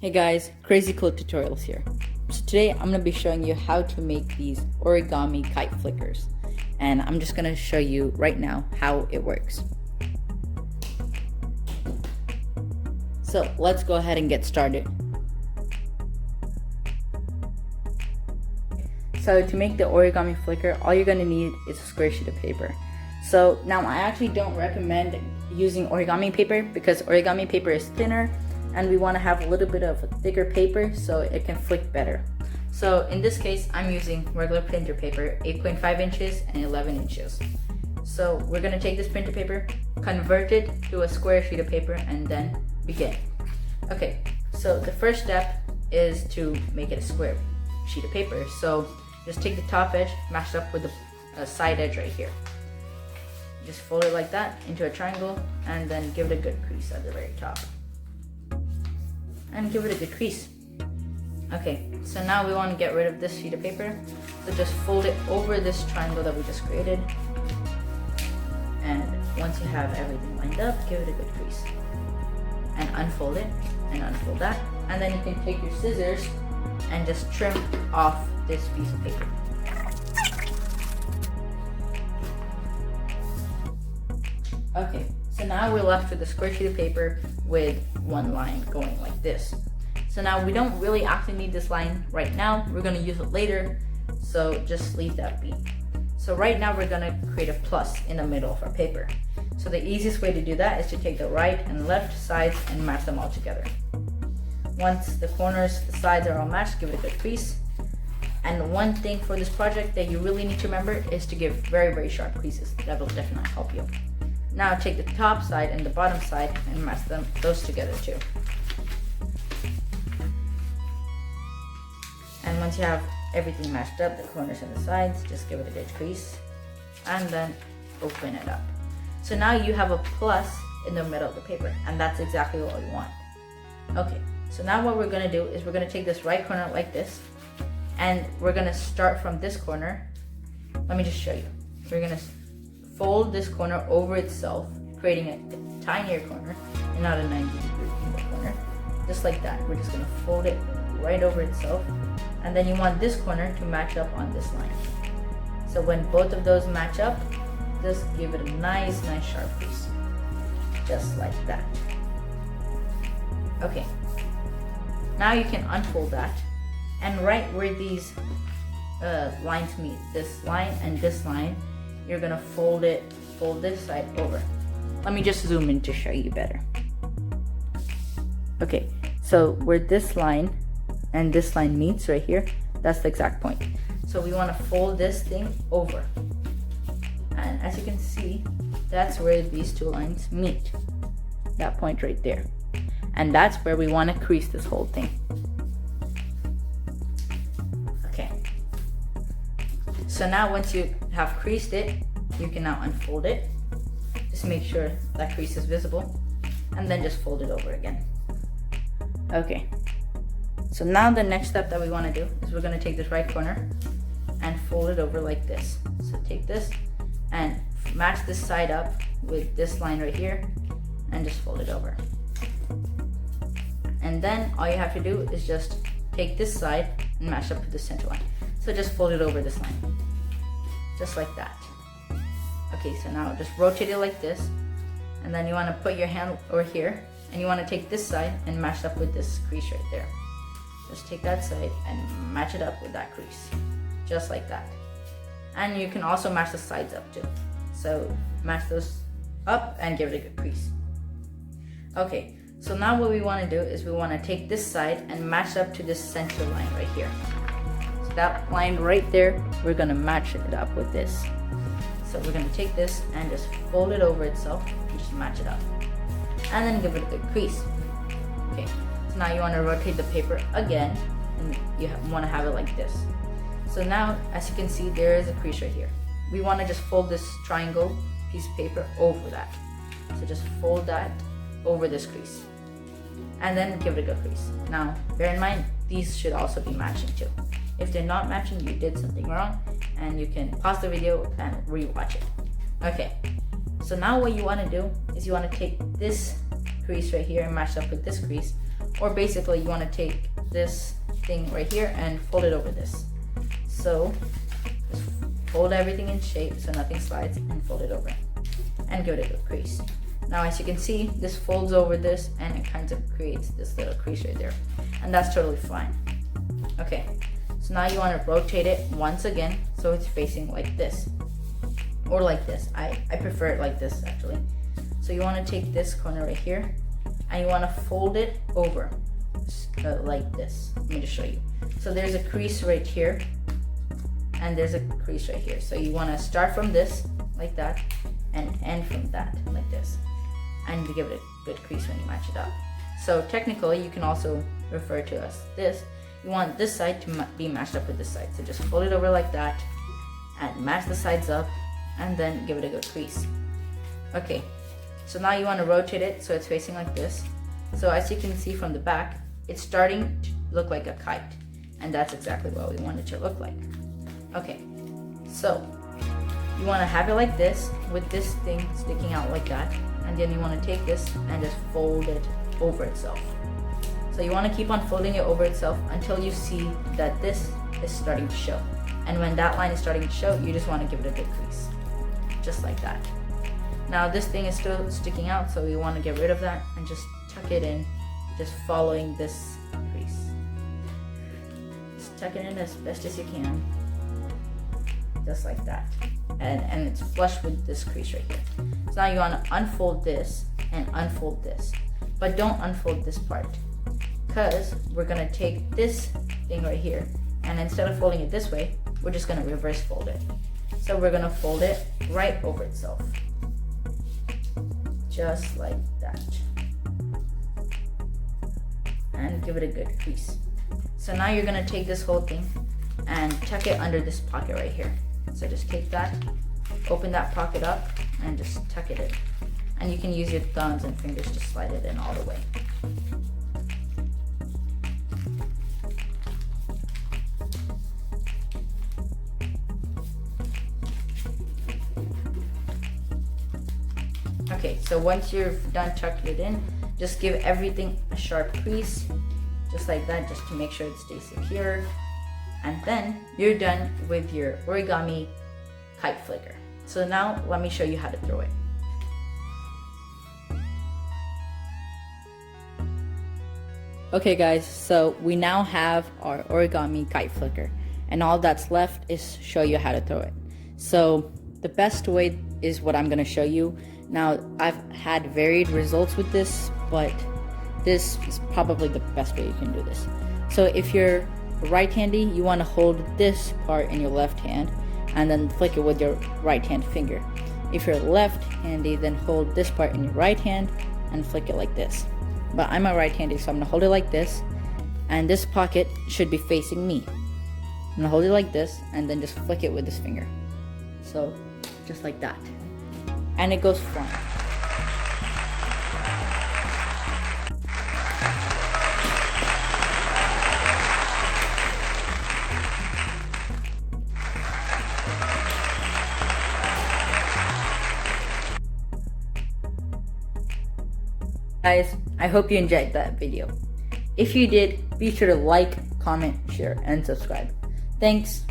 Hey guys, Crazy Cool Tutorials here. So today I'm going to be showing you how to make these origami kite flickers. And I'm just going to show you right now how it works. So let's go ahead and get started. So to make the origami flicker, all you're going to need is a square sheet of paper. So now I actually don't recommend using origami paper because origami paper is thinner and we want to have a little bit of a thicker paper so it can flick better. So in this case, I'm using regular printer paper, 8.5 inches and 11 inches. So we're going to take this printer paper, convert it to a square sheet of paper, and then begin. Okay, so the first step is to make it a square sheet of paper. So just take the top edge, match it up with the side edge right here. Just fold it like that into a triangle and then give it a good crease at the very top. And give it a good crease. Okay, so now we want to get rid of this sheet of paper. So just fold it over this triangle that we just created. And once you have everything lined up, give it a good crease. And unfold it, and unfold that. And then you can take your scissors and just trim off this piece of paper. Okay, so now we're left with a square sheet of paper with one line going like this. So now we don't really actually need this line right now. We're going to use it later, so just leave that be. So right now we're going to create a plus in the middle of our paper. So the easiest way to do that is to take the right and left sides and match them all together. Once the corners, the sides are all matched, give it a good crease. And one thing for this project that you really need to remember is to give very, very sharp creases. That will definitely help you. Now take the top side and the bottom side and match those together too. And once you have everything matched up, the corners and the sides, just give it a good crease and then open it up. So now you have a plus in the middle of the paper, and that's exactly what you want. Okay, so now what we're gonna do is we're gonna take this right corner like this, and we're gonna start from this corner. Let me just show you. We're gonna fold this corner over itself, creating a tinier corner and not a 90-degree corner. Just like that. We're just going to fold it right over itself. And then you want this corner to match up on this line. So when both of those match up, just give it a nice sharp crease. Just like that. Okay. Now you can unfold that. And right where these lines meet, this line and this line, you're gonna fold this side over. Let me just zoom in to show you better. Okay, so where this line and this line meets right here, that's the exact point. So we wanna fold this thing over. And as you can see, that's where these two lines meet. That point right there. And that's where we wanna crease this whole thing. Okay. So now once you have creased it, you can now unfold it. Just make sure that crease is visible and then just fold it over again. Okay, so now the next step that we want to do is we're going to take this right corner and fold it over like this. So take this and match this side up with this line right here and just fold it over. And then all you have to do is just take this side and match up with the center line. So just fold it over this line. Just like that. Okay, so now just rotate it like this, and then you want to put your hand over here, and you want to take this side and match up with this crease right there. Just take that side and match it up with that crease, just like that. And you can also match the sides up too. So match those up and give it a good crease. Okay, so now what we want to do is we want to take this side and match up to this center line right here. That line right there, we're gonna match it up with this. So we're gonna take this and just fold it over itself and just match it up. And then give it a good crease. Okay, so now you wanna rotate the paper again, and you wanna have it like this. So now, as you can see, there is a crease right here. We wanna just fold this triangle piece of paper over that. So just fold that over this crease. And then give it a good crease. Now, bear in mind, these should also be matching too. If they're not matching, you did something wrong, and you can pause the video and rewatch it. Okay, so now what you want to do is you want to take this crease right here and match up with this crease Or basically you want to take this thing right here and fold it over this. So just fold everything in shape so nothing slides and fold it over and give it a good crease. Now as you can see, this folds over this and it kind of creates this little crease right there, and that's totally fine. Okay, so now you want to rotate it once again so it's facing like this or like this. I prefer it like this actually. So you want to take this corner right here and you want to fold it over like this. Let me just show you. So there's a crease right here and there's a crease right here. So you want to start from this like that and end from that like this, and give it a good crease when you match it up. So technically you can also refer to as this. You want this side to be matched up with this side. So just fold it over like that and match the sides up and then give it a good crease. Okay, so now you want to rotate it so it's facing like this. So as you can see from the back, it's starting to look like a kite, and that's exactly what we want it to look like. Okay, so you want to have it like this with this thing sticking out like that, and then you want to take this and just fold it over itself. So you want to keep on folding it over itself until you see that this is starting to show. And when that line is starting to show, you just want to give it a good crease, just like that. Now this thing is still sticking out, so we want to get rid of that and just tuck it in, just following this crease. Just tuck it in as best as you can, just like that. And it's flush with this crease right here. So now you want to unfold this and unfold this, but don't unfold this part, because we're going to take this thing right here, and instead of folding it this way, we're just going to reverse fold it. So we're going to fold it right over itself, just like that, and give it a good crease. So now you're going to take this whole thing and tuck it under this pocket right here. So just take that, open that pocket up, and just tuck it in. And you can use your thumbs and fingers to slide it in all the way. Okay, so once you're done tucking it in, just give everything a sharp crease, just like that, just to make sure it stays secure. And then you're done with your origami kite flicker. So now let me show you how to throw it. Okay guys, so we now have our origami kite flicker, and all that's left is show you how to throw it. So the best way is what I'm gonna show you. Now I've had varied results with this, but this is probably the best way you can do this. So if you're right-handy, you want to hold this part in your left hand and then flick it with your right hand finger. If you're left-handy, then hold this part in your right hand and flick it like this. But I'm a right-handy, so I'm gonna hold it like this, and this pocket should be facing me. I'm gonna hold it like this and then just flick it with this finger. So just like that, and it goes flying. Guys, I hope you enjoyed that video. If you did, be sure to like, comment, share, and subscribe. Thanks.